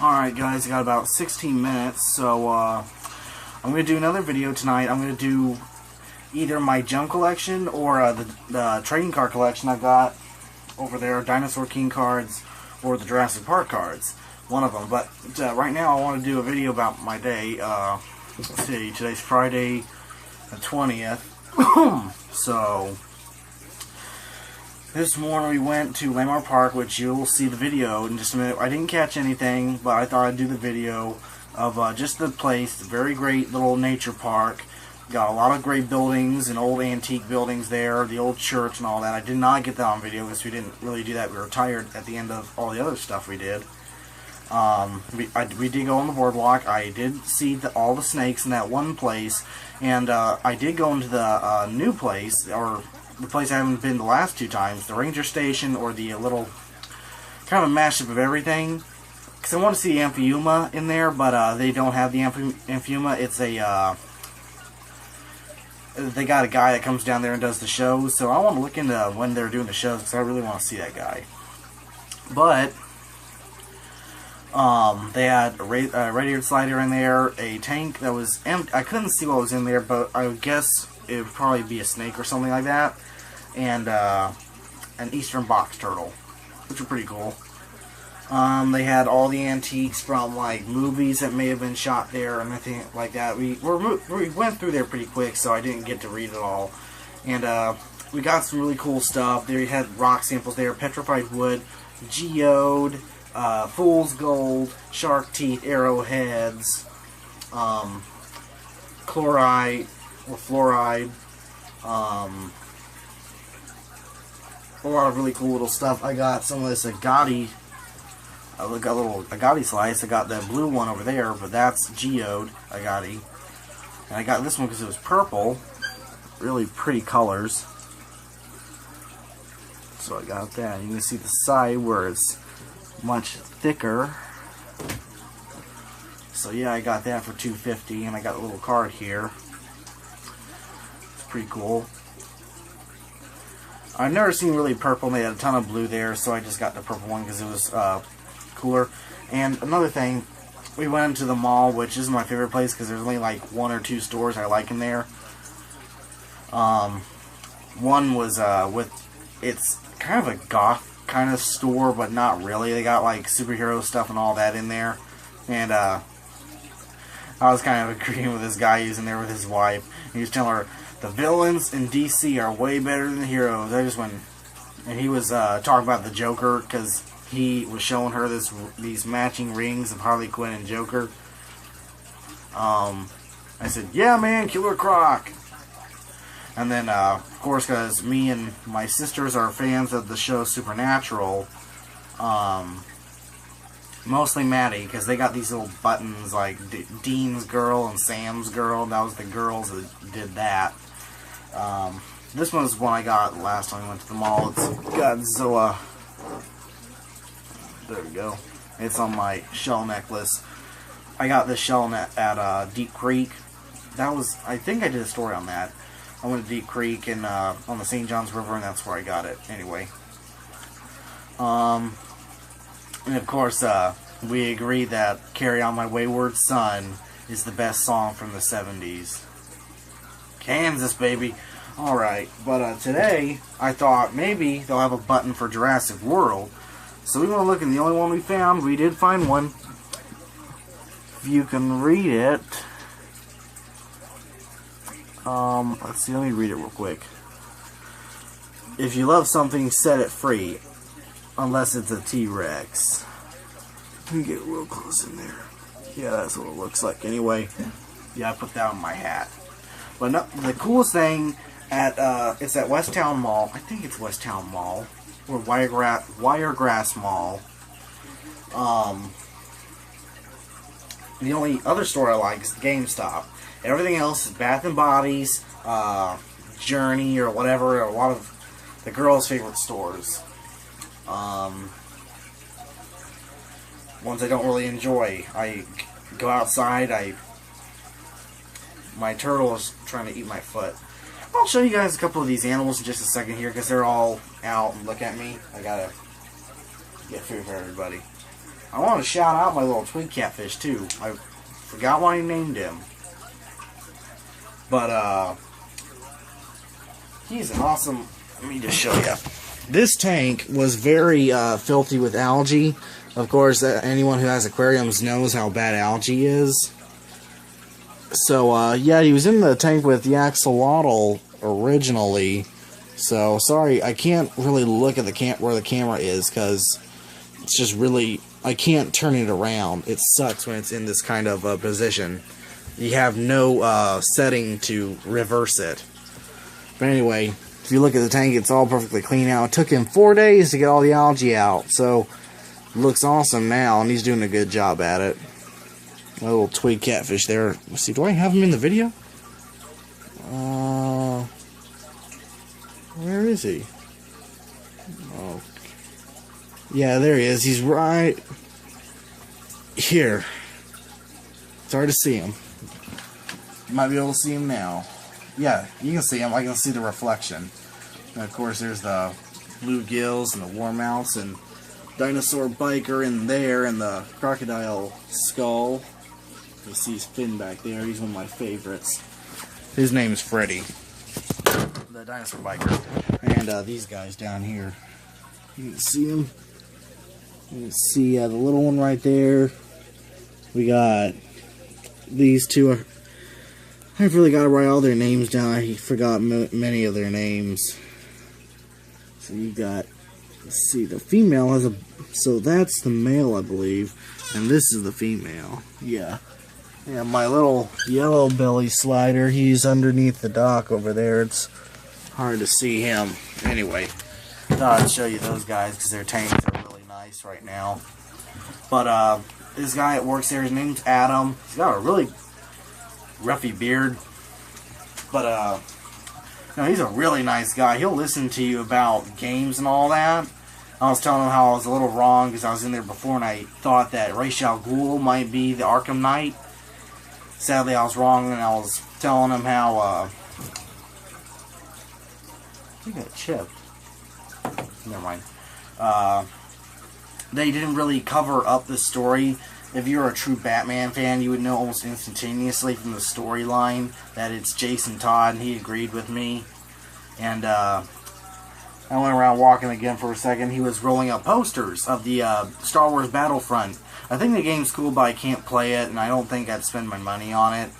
Alright guys, I got about 16 minutes, so I'm going to do another video tonight. I'm going to do either my junk collection or the trading card collection I got over there, Dinosaur King cards or the Jurassic Park cards. One of them. But right now I want to do a video about my day. Let's see, today's Friday the 20th. So, this morning we went to Landmark Park, which you'll see the video in just a minute. I didn't catch anything, but I thought I'd do the video of just the place. Very great little nature park. Got a lot of great buildings and old antique buildings there, the old church and all that. I did not get that on video because we didn't really do that. We were tired at the end of all the other stuff we did. We did go on the boardwalk. I did see all the snakes in that one place, and I did go into the new place, or the place I haven't been the last two times, the ranger station, or the little kind of mashup of everything. Because I want to see the Amphiuma in there, but they don't have the Amphiuma. It's a they got a guy that comes down there and does the shows, so I want to look into when they're doing the shows because I really want to see that guy. But they had a radiator slider in there, a tank that was empty. I couldn't see what was in there, but I would guess it would probably be a snake or something like that, and an eastern box turtle, which were pretty cool. They had all the antiques from like movies that may have been shot there and everything like that. We went through there pretty quick, so I didn't get to read it all. And we got some really cool stuff. They had rock samples there, petrified wood, geode, fool's gold, shark teeth, arrowheads, chloride or fluoride, a lot of really cool little stuff. I got some of this agate. I got a little agate slice. I got that blue one over there, but that's geode agate. And I got this one because it was purple. Really pretty colors. So I got that. You can see the side where it's much thicker. So yeah, I got that for $2.50, and I got a little card here. It's pretty cool. I've never seen really purple, and they had a ton of blue there, so I just got the purple one because it was cooler. And another thing, we went into the mall, which isn't my favorite place because there's only like one or two stores I like in there. One was it's kind of a goth kind of store, but not really. They got like superhero stuff and all that in there. And I was kind of agreeing with this guy who's in there with his wife. He was telling her the villains in DC are way better than the heroes. I just went, and he was talking about the Joker because he was showing her these matching rings of Harley Quinn and Joker. I said, yeah man, Killer Croc. And then, of course, because me and my sisters are fans of the show Supernatural, mostly Maddie, because they got these little buttons like Dean's girl and Sam's girl. That was the girls that did that. This one's one I got last time we went to the mall. It's Godzilla. There we go. It's on my shell necklace. I got this shell at Deep Creek. That was, I think I did a story on that. I went to Deep Creek and on the St. Johns River, and that's where I got it. Anyway. And of course, we agreed that Carry On My Wayward Son is the best song from the 70s. Kansas, baby. Alright, but today, I thought maybe they'll have a button for Jurassic World. So we want to look, and the only one we found, we did find one. If you can read it. Let's see, let me read it real quick. If you love something, set it free. Unless it's a T-Rex. Let me get real close in there. Yeah, that's what it looks like. Anyway, yeah, I put that on my hat. But no, the coolest thing at, it's at Westtown Mall. I think it's Westtown Mall. Or Wiregrass Mall. The only other store I like is GameStop. Everything else is Bath and Bodies, Journey, or whatever. Or a lot of the girls' favorite stores. Ones I don't really enjoy. I go outside. My turtle is trying to eat my foot. I'll show you guys a couple of these animals in just a second here because they're all out and look at me. I gotta get food for everybody. I want to shout out my little twig catfish too. I forgot what I named him. But, he's an awesome... Let me just show you. This tank was very filthy with algae. Of course, anyone who has aquariums knows how bad algae is. So, yeah, he was in the tank with the axolotl originally. So, sorry, I can't really look at the where the camera is, because it's just really... I can't turn it around. It sucks when it's in this kind of position. You have no setting to reverse it. But anyway, if you look at the tank, it's all perfectly clean out. It took him 4 days to get all the algae out. So, it looks awesome now, and he's doing a good job at it. My little twig catfish there. Let's see, do I have him in the video? Where is he? Oh, yeah, there he is. He's right here. It's hard to see him. You might be able to see him now. Yeah, you can see him. I can see the reflection. And of course, there's the bluegills and the warmouths and dinosaur biker in there and the crocodile skull. You see his fin back there. He's one of my favorites. His name is Freddy, the dinosaur biker. And these guys down here. You can see them. You can see the little one right there. We got these two. I've really got to write all their names down. I forgot many of their names. So you got, let's see, the female has a, so that's the male, I believe, and this is the female. Yeah. Yeah, my little yellow belly slider, he's underneath the dock over there. It's hard to see him. Anyway, thought I'd show you those guys because their tanks are really nice right now. But this guy that works there, his name's Adam. He's got a really roughy beard, but no, he's a really nice guy. He'll listen to you about games and all that. I was telling him how I was a little wrong because I was in there before and I thought that Ra's al Ghul might be the Arkham Knight. Sadly, I was wrong, and I was telling him how I think that chip. Never mind. They didn't really cover up the story. If you're a true Batman fan, you would know almost instantaneously from the storyline that it's Jason Todd, and he agreed with me. And I went around walking again for a second. He was rolling up posters of the Star Wars Battlefront. I think the game's cool, but I can't play it, and I don't think I'd spend my money on it.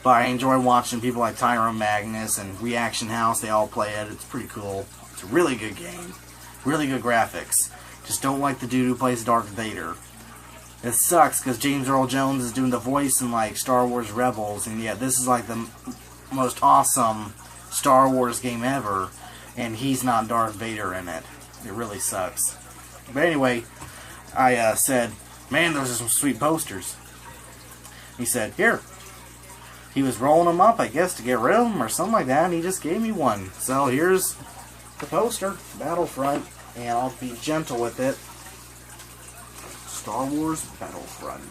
But I enjoy watching people like Tyrone Magnus and Reaction House. They all play it. It's pretty cool. It's a really good game. Really good graphics. Just don't like the dude who plays Darth Vader. It sucks because James Earl Jones is doing the voice in like Star Wars Rebels, and yet this is like the most awesome Star Wars game ever, and he's not Darth Vader in it. It really sucks. But anyway, I said, man, those are some sweet posters. He said, here. He was rolling them up, I guess, to get rid of them or something like that, and he just gave me one. So here's the poster, Battlefront, and I'll be gentle with it. Star Wars Battlefront.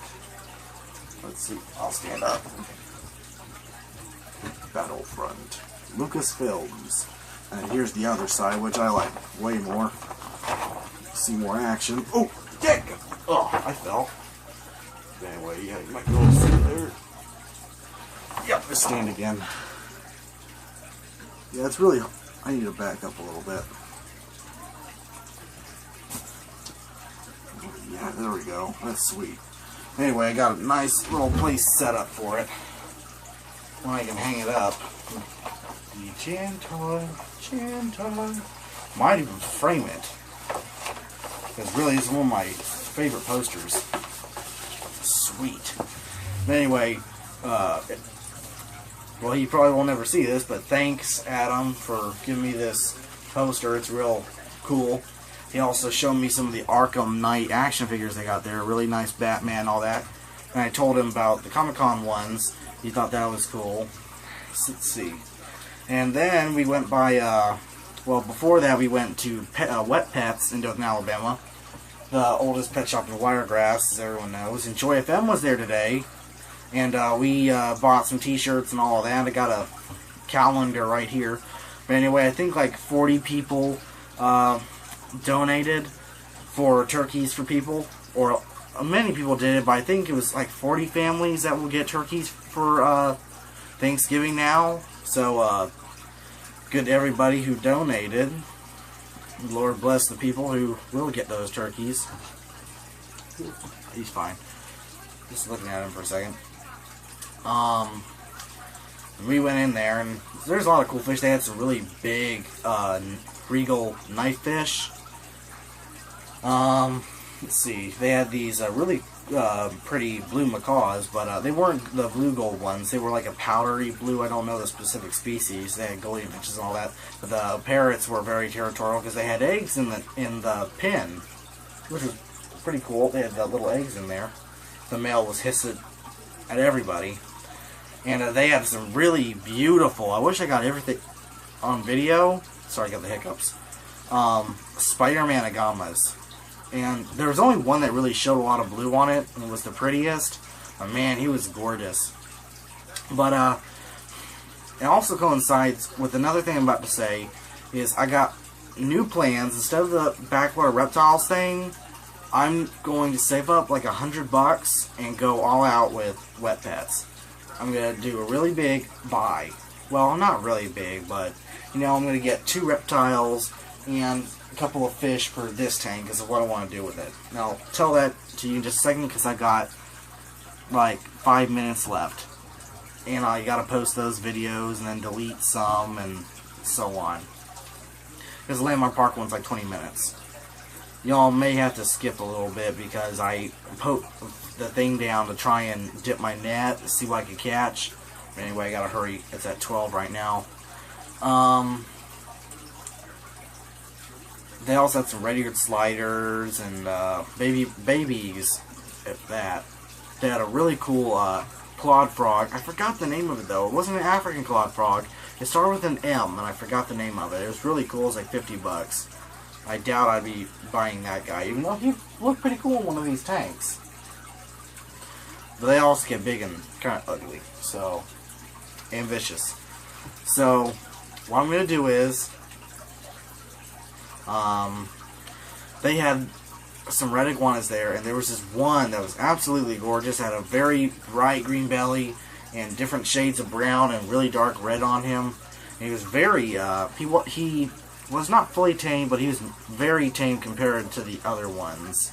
Let's see, I'll stand up. Battlefront. Lucasfilms. And here's the other side, which I like way more. See more action. Oh, dick! Oh, I fell. Anyway, yeah, you might be able to see there. Yep, let's stand again. Yeah, it's really... I need to back up a little bit. Yeah, there we go. That's sweet. Anyway, I got a nice little place set up for it. When I can hang it up. The Chantar. Might even frame it. Because really, it's one of my favorite posters. Sweet. But anyway, well, you probably will never see this, but thanks, Adam, for giving me this poster. It's real cool. He also showed me some of the Arkham Knight action figures they got there. Really nice Batman, all that. And I told him about the Comic-Con ones. He thought that was cool. Let's see. And then we went by, well, before that we went to Wet Pets in Dothan, Alabama. The oldest pet shop in Wiregrass, as everyone knows. And Joy FM was there today. And we bought some t-shirts and all of that. I got a calendar right here. But anyway, I think like 40 people donated for turkeys for people. Or many people did it, but I think it was like 40 families that will get turkeys for Thanksgiving now. So good to everybody who donated. Lord bless the people who will get those turkeys. He's fine. Just looking at him for a second. We went in there, and there's a lot of cool fish. They had some really big regal knife fish. Let's see. They had these really pretty blue macaws, but they weren't the blue gold ones. They were like a powdery blue. I don't know the specific species. They had golden finches and all that. But the parrots were very territorial because they had eggs in the pen, which was pretty cool. They had the little eggs in there. The male was hissing at everybody. And they had some really beautiful, I wish I got everything on video. Sorry, I got the hiccups. Spider-Man agamas. And there was only one that really showed a lot of blue on it, and it was the prettiest. But man, he was gorgeous. But it also coincides with another thing I'm about to say, is I got new plans. Instead of the backwater reptiles thing, I'm going to save up like $100 and go all out with wet pets. I'm going to do a really big buy. Well, not really big, but you know, I'm going to get 2 reptiles and a couple of fish for this tank because of what I want to do with it. Now, I'll tell that to you in just a second because I got like 5 minutes left. And I got to post those videos and then delete some and so on. Because the Landmark Park one's like 20 minutes. Y'all may have to skip a little bit because I poked the thing down to try and dip my net to see what I could catch. But anyway, I gotta hurry. It's at 12 right now. They also had some red-eared sliders and babies at that. They had a really cool clawed frog. I forgot the name of it though. It wasn't an African clawed frog. It started with an M and I forgot the name of it. It was really cool. It was like $50. I doubt I'd be buying that guy, even though he looked pretty cool in one of these tanks. But they also get big and kind of ugly, so, and vicious. So, what I'm going to do is, they had some red iguanas there, and there was this one that was absolutely gorgeous, had a very bright green belly, and different shades of brown and really dark red on him. And he was very, he was not fully tame, but he was very tame compared to the other ones.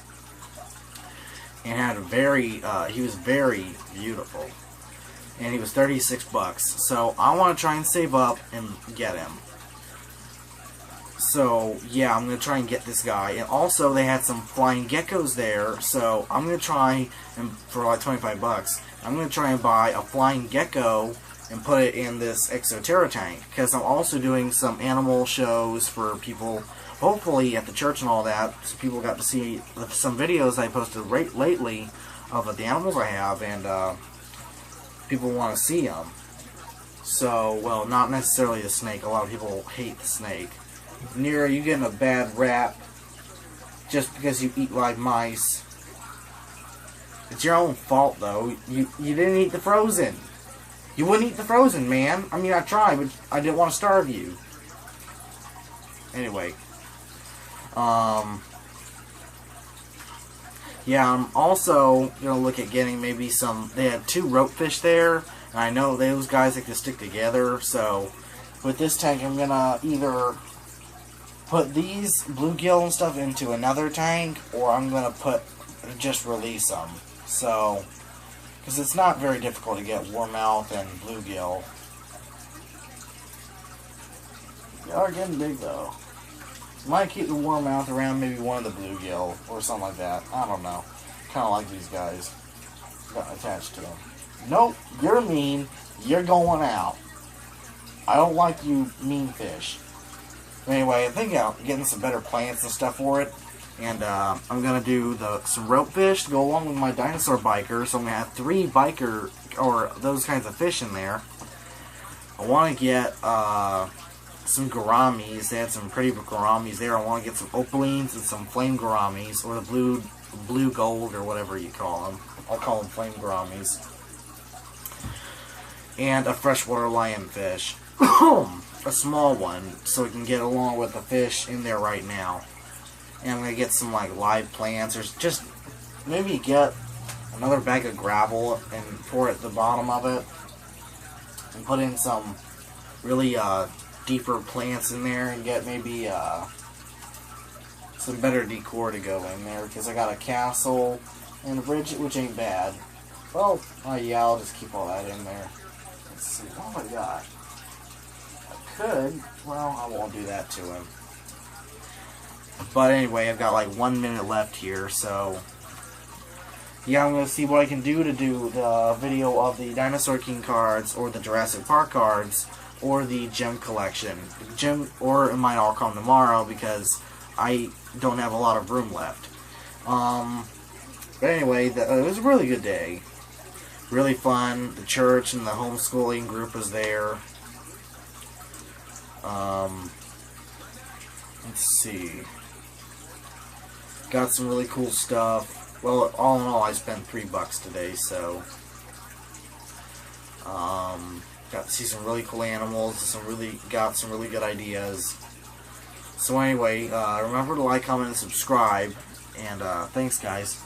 And had a very, he was very beautiful. And he was $36. So I want to try and save up and get him. So yeah, I'm going to try and get this guy. And also they had some flying geckos there. So I'm going to try, and for like $25, I'm going to try and buy a flying gecko and put it in this Exoterra tank, because I'm also doing some animal shows for people, hopefully at the church and all that, so people got to see some videos I posted lately of the animals I have, and people want to see them. So, well, not necessarily the snake. A lot of people hate the snake. Nero, you getting a bad rap just because you eat live mice. It's your own fault, though. You didn't eat the frozen. You wouldn't eat the frozen, man. I mean, I tried, but I didn't want to starve you. Anyway. Yeah, I'm also going to look at getting maybe some... They had 2 rope fish there, and I know those guys like to stick together, so with this tank, I'm going to either put these bluegill and stuff into another tank, or I'm going to just release them. So... because it's not very difficult to get warmouth and bluegill. They are getting big though. Might keep the warmouth around maybe one of the bluegill or something like that. I don't know. Kind of like these guys. Got attached to them. Nope, you're mean. You're going out. I don't like you mean fish. Anyway, I think I'm getting some better plants and stuff for it. And I'm going to do some rope fish to go along with my dinosaur biker. So I'm going to have 3 biker, or those kinds of fish in there. I want to get some gouramis. They had some pretty gouramis there. I want to get some opalines and some flame gouramis, or the blue gold, or whatever you call them. I'll call them flame gouramis. And a freshwater lionfish. A small one, so we can get along with the fish in there right now. And I'm going to get some like live plants, or just maybe get another bag of gravel and pour it at the bottom of it, and put in some really deeper plants in there, and get maybe some better decor to go in there, because I got a castle and a bridge, which ain't bad. Well, yeah, I'll just keep all that in there. Let's see, what have I got? I could, well, I won't do that to him. But anyway, I've got like 1 minute left here, so yeah, I'm going to see what I can do to do the video of the Dinosaur King cards, or the Jurassic Park cards, or the gem collection. Or it might all come tomorrow, because I don't have a lot of room left. But anyway, it was a really good day. Really fun. The church and the homeschooling group was there. Let's see. Got some really cool stuff. Well, all in all, I spent $3 today, so got to see some really cool animals. Got some really good ideas. So anyway, remember to like, comment, and subscribe. And thanks, guys.